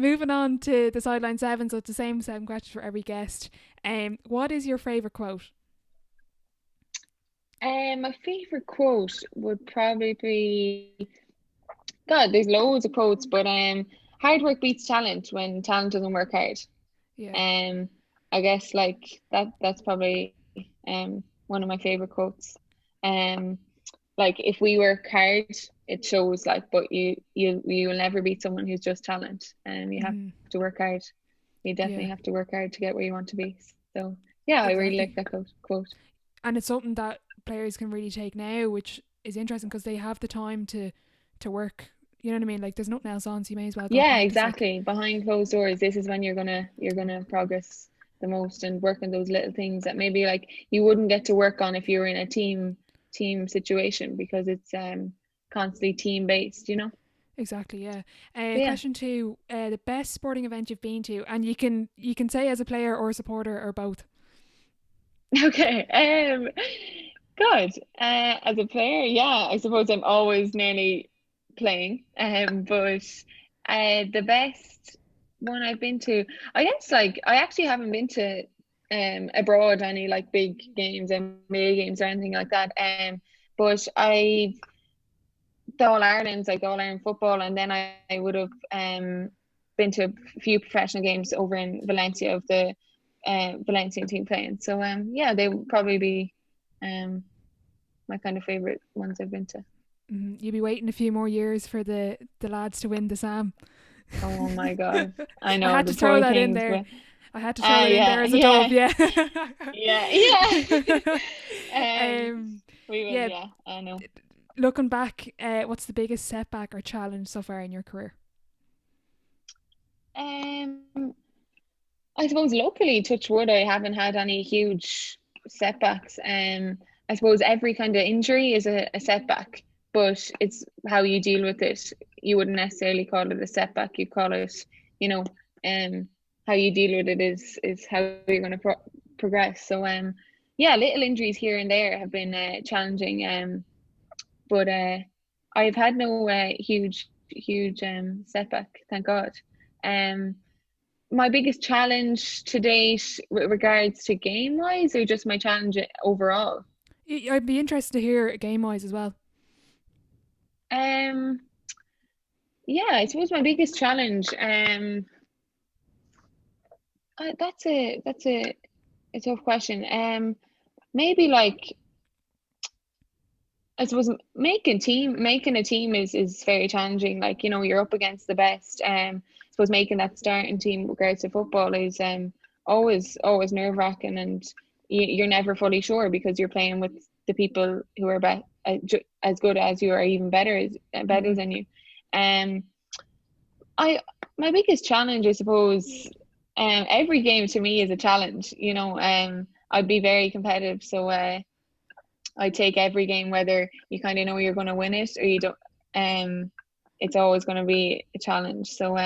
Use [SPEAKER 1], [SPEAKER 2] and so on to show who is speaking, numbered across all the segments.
[SPEAKER 1] moving on to the sideline seven, so it's the same seven questions for every guest. What is your favourite quote?
[SPEAKER 2] My favorite quote would probably be, God, there's loads of quotes, but hard work beats talent when talent doesn't work hard.
[SPEAKER 1] Yeah.
[SPEAKER 2] Um, I guess like that's probably one of my favorite quotes. Um, like if we work hard, it shows. Like, but you will never beat someone who's just talent. You have
[SPEAKER 1] Mm,
[SPEAKER 2] to work hard. You
[SPEAKER 1] yeah.
[SPEAKER 2] definitely have to work hard to get where you want to be. So yeah, I really like
[SPEAKER 1] Exactly.
[SPEAKER 2] that quote.
[SPEAKER 1] And it's something that players can really take now, which is interesting because they have the time to work. You know what I mean? Like, there's nothing else on, so you may as well go
[SPEAKER 2] Yeah,
[SPEAKER 1] practice. Like,
[SPEAKER 2] exactly. Behind closed doors, this is when you're gonna progress the most and work on those little things that maybe like you wouldn't get to work on if you were in a team situation because it's constantly team based, you know?
[SPEAKER 1] exactly, yeah.
[SPEAKER 2] But yeah.
[SPEAKER 1] Question two: the best sporting event you've been to, and you can say as a player or a supporter or both.
[SPEAKER 2] Okay. Good. As a player, yeah, I suppose I'm always nearly playing. But the best one I've been to, I guess like I actually haven't been to abroad any like big games, NBA games or anything like that. But I the All Ireland's like All Ireland football, and then I would have been to a few professional games over in Valencia of the Valencian team playing. So yeah, they would probably be um my kind of favorite ones I've been to.
[SPEAKER 1] You'll be waiting a few more years for the lads to win the Sam.
[SPEAKER 2] Oh my God, I
[SPEAKER 1] I
[SPEAKER 2] know
[SPEAKER 1] had
[SPEAKER 2] the
[SPEAKER 1] to throw
[SPEAKER 2] poor
[SPEAKER 1] that in
[SPEAKER 2] things,
[SPEAKER 1] there.
[SPEAKER 2] but
[SPEAKER 1] I had to throw it in there
[SPEAKER 2] yeah,
[SPEAKER 1] as a dub,
[SPEAKER 2] yeah,
[SPEAKER 1] yeah.
[SPEAKER 2] yeah, yeah. um,
[SPEAKER 1] um,
[SPEAKER 2] we will,
[SPEAKER 1] yeah,
[SPEAKER 2] yeah, I know.
[SPEAKER 1] looking back, what's the biggest setback or challenge so far in your career?
[SPEAKER 2] Um, I suppose locally, touch wood, I haven't had any huge setbacks. I suppose every kind of injury is a setback, but it's how you deal with it. You wouldn't necessarily call it a setback. You call it, you know, how you deal with it is how you're going to progress. So, yeah, little injuries here and there have been challenging. But I've had no huge setback, thank God. Um, my biggest challenge to date with regards to game wise or just my challenge overall?
[SPEAKER 1] I'd be interested to hear game wise as well.
[SPEAKER 2] Um, yeah, I suppose my biggest challenge, that's a tough question. Maybe like I suppose making a team is very challenging. Like, you know, you're up against the best. I suppose making that starting team with regards to football is always nerve-wracking, and you're never fully sure because you're playing with the people who are as good as you or even better
[SPEAKER 1] Mm,
[SPEAKER 2] than you. Um, I my biggest challenge, I suppose, every game to me is a challenge. You know, I'd be very competitive, so I take every game, whether you kind of know you're going to win it or you don't. Um, it's always going to be a challenge. So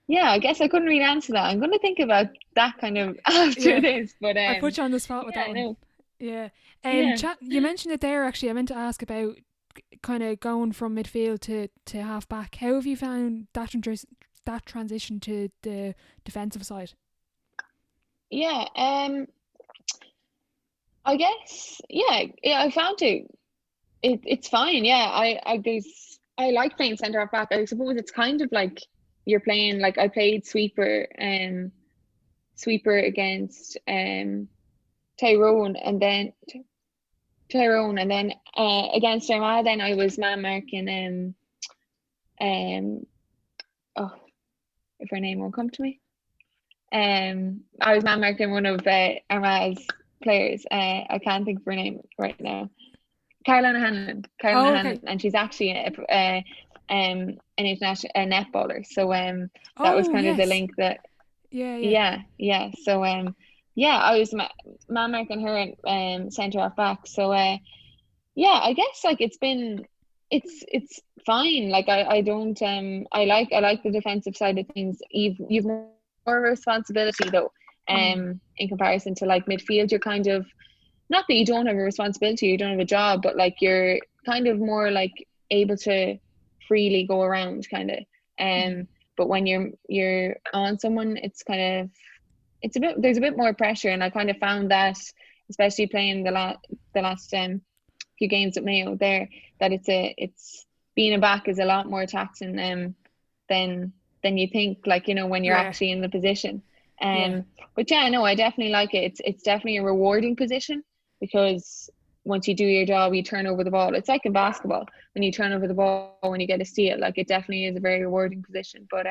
[SPEAKER 2] yeah, I guess I couldn't really answer that. I'm going to think about that kind of after
[SPEAKER 1] yeah,
[SPEAKER 2] this. But
[SPEAKER 1] I put you on the spot with that
[SPEAKER 2] yeah,
[SPEAKER 1] one.
[SPEAKER 2] no,
[SPEAKER 1] Yeah.
[SPEAKER 2] yeah,
[SPEAKER 1] You mentioned it there. Actually, I meant to ask about kind of going from midfield to half back. How have you found that transition to the defensive side?
[SPEAKER 2] yeah. I guess yeah. I found it's fine. Yeah, I like playing centre half back. I suppose it's kind of like you're playing like I played sweeper against Tyrone and then against Armagh then I was man marking um oh if her name won't come to me. I was man marking one of Armagh's players. I can't think of her name right now. Caroline
[SPEAKER 1] Oh,
[SPEAKER 2] Hanlon,
[SPEAKER 1] okay.
[SPEAKER 2] and she's actually an international a netballer. So that was
[SPEAKER 1] Oh,
[SPEAKER 2] kind of the
[SPEAKER 1] yes.
[SPEAKER 2] link that
[SPEAKER 1] Yeah, yeah.
[SPEAKER 2] yeah. So yeah, I was man marking her and centre half back. So yeah, I guess like it's fine. Like I don't I like the defensive side of things. You've more responsibility though.
[SPEAKER 1] Mm,
[SPEAKER 2] In comparison to like midfield, you're kind of not that you don't have a responsibility, you don't have a job, but like you're kind of more like able to freely go around kind of.
[SPEAKER 1] mm.
[SPEAKER 2] but when you're on someone, it's kind of, there's a bit more pressure, and I kind of found that, especially playing the last few games at Mayo there, that it's being a back is a lot more taxing than you think, like, you know, when you're
[SPEAKER 1] Yeah.
[SPEAKER 2] actually in the position.
[SPEAKER 1] Yeah.
[SPEAKER 2] But yeah, no, I definitely like it. It's definitely a rewarding position, because once you do your job, you turn over the ball. It's like in basketball, when you turn over the ball, when you get to see it, like, it definitely is a very rewarding position. But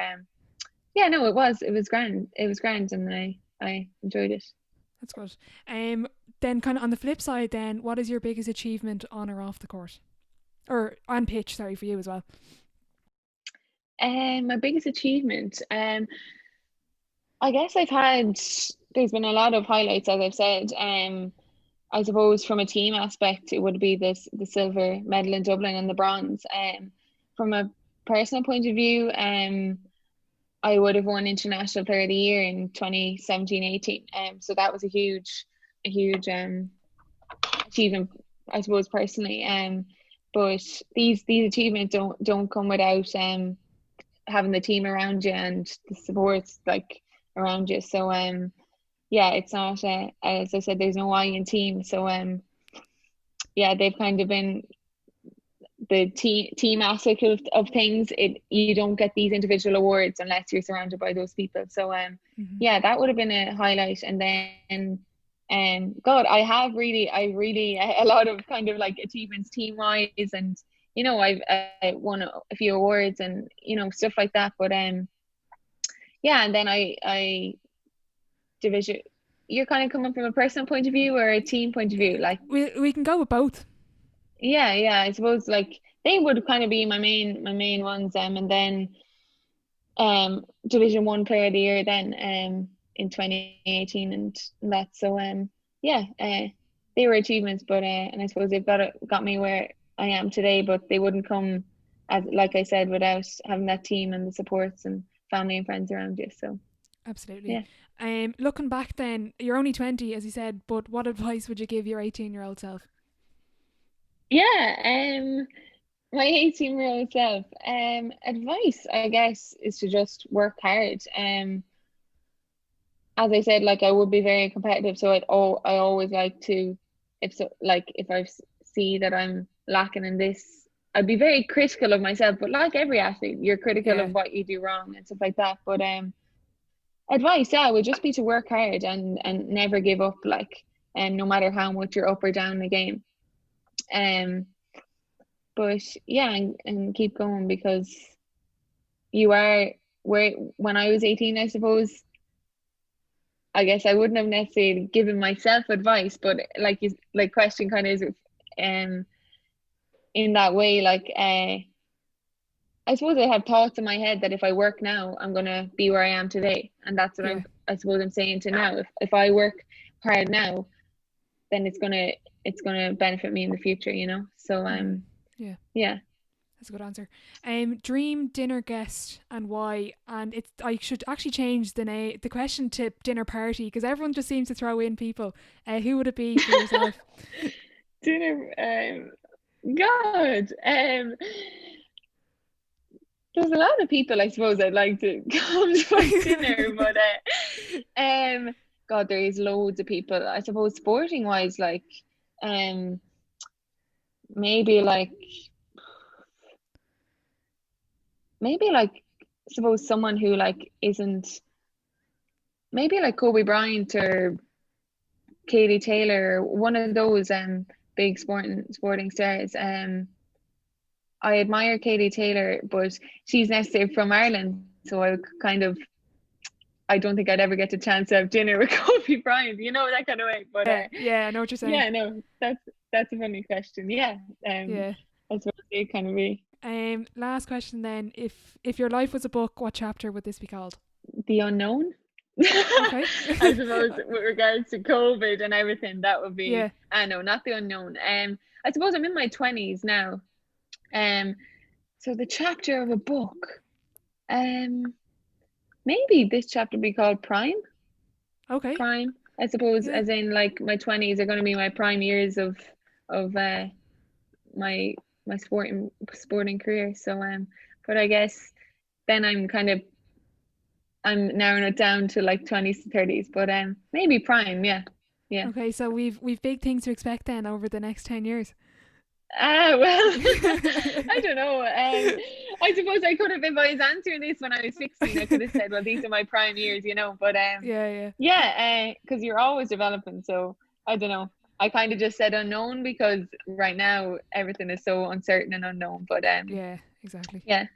[SPEAKER 2] yeah, no, it was grand. It was grand, and I enjoyed it.
[SPEAKER 1] That's good. Then kind of on the flip side, then what is your biggest achievement on or off the court, or on pitch? Sorry, for you as well.
[SPEAKER 2] My biggest achievement, I guess there's been a lot of highlights, as I've said. I suppose from a team aspect, it would be the silver medal in Dublin and the bronze. From a personal point of view, I would have won International Player of the Year in 2017-18. So that was a huge achievement, I suppose, personally. But these achievements don't come without having the team around you and the supports, like, around you. So yeah, it's not as I said, there's no I in team. So yeah, they've kind of been the team aspect of things. You don't get these individual awards unless you're surrounded by those people. So
[SPEAKER 1] Mm-hmm.
[SPEAKER 2] yeah, that would have been a highlight. And then God, I really a lot of kind of like achievements team wise, and you know, I won a few awards and, you know, stuff like that. But yeah, and then I division. You're kind of coming from a personal point of view or a team point of view, like.
[SPEAKER 1] We can go with both.
[SPEAKER 2] Yeah, I suppose, like, they would kind of be my main ones, and then Division One Player of the Year then in 2018 and that. So yeah, they were achievements, but and I suppose they've got me where I am today, but they wouldn't come, as like I said, without having that team and the supports and family and friends around you. So
[SPEAKER 1] Absolutely.
[SPEAKER 2] yeah.
[SPEAKER 1] Looking back, then you're only 20, as you said, but what advice would you give your 18-year-old self?
[SPEAKER 2] Yeah, my 18-year-old self, advice, I guess, is to just work hard. As I said, like, I would be very competitive, so I always like to, if I see that I'm lacking in this, I'd be very critical of myself. But like every athlete, you're critical
[SPEAKER 1] Yeah.
[SPEAKER 2] of what you do wrong and stuff like that. But advice, yeah, would just be to work hard and never give up, like, no matter how much you're up or down the game. Um, but yeah, and keep going, because you are where when I was 18, I suppose. I guess I wouldn't have necessarily given myself advice, but like question kind of is in that way, like I suppose I have thoughts in my head that if I work now, I'm gonna be where I am today, and that's what
[SPEAKER 1] Yeah.
[SPEAKER 2] I suppose I'm saying to now. If I work hard now, then it's gonna benefit me in the future, you know. So
[SPEAKER 1] Mm-hmm. Yeah.
[SPEAKER 2] yeah.
[SPEAKER 1] That's a good answer. Dream dinner guest and why? And it's I should actually change the question to dinner party, because everyone just seems to throw in people. Who would it be for yourself?
[SPEAKER 2] Dinner, God, there's a lot of people I suppose I'd like to come to my dinner, but God, there is loads of people. I suppose sporting wise, like um, maybe like maybe like suppose someone who like isn't, maybe like Kobe Bryant or Katie Taylor, or one of those big sporting stars. I admire Katie Taylor, but she's necessarily from Ireland, so I kind of, I don't think I'd ever get the chance to have dinner with Kobe Bryant, you know, that kind of way. But
[SPEAKER 1] Yeah, yeah, I know what you're saying.
[SPEAKER 2] yeah, no, that's a funny question. Yeah,
[SPEAKER 1] Yeah.
[SPEAKER 2] I suppose it kind of be
[SPEAKER 1] Last question then. If your life was a book, what chapter would this be called?
[SPEAKER 2] the unknown.
[SPEAKER 1] Okay.
[SPEAKER 2] I suppose with regards to COVID and everything, that would be,
[SPEAKER 1] Yeah.
[SPEAKER 2] I know, not the unknown. I suppose I'm in my 20s now. Um, so the chapter of a book, um, maybe this chapter would be called Prime.
[SPEAKER 1] Okay.
[SPEAKER 2] Prime, I suppose,
[SPEAKER 1] Yeah.
[SPEAKER 2] as in like my 20s are going to be my prime years of my my sporting career. So but I guess then I'm kind of I'm narrowing it down to like 20s to 30s, but maybe prime, yeah. Yeah.
[SPEAKER 1] Okay, so we've big things to expect then over the next 10 years.
[SPEAKER 2] Ah, well, I don't know. I suppose I could have, if I was answering this when I was 16, I could have said, well, these are my prime years, you know. But
[SPEAKER 1] Yeah, yeah.
[SPEAKER 2] yeah, because you're always developing. So I don't know. I kind of just said unknown because right now everything is so uncertain and unknown. But
[SPEAKER 1] Yeah, exactly.
[SPEAKER 2] yeah.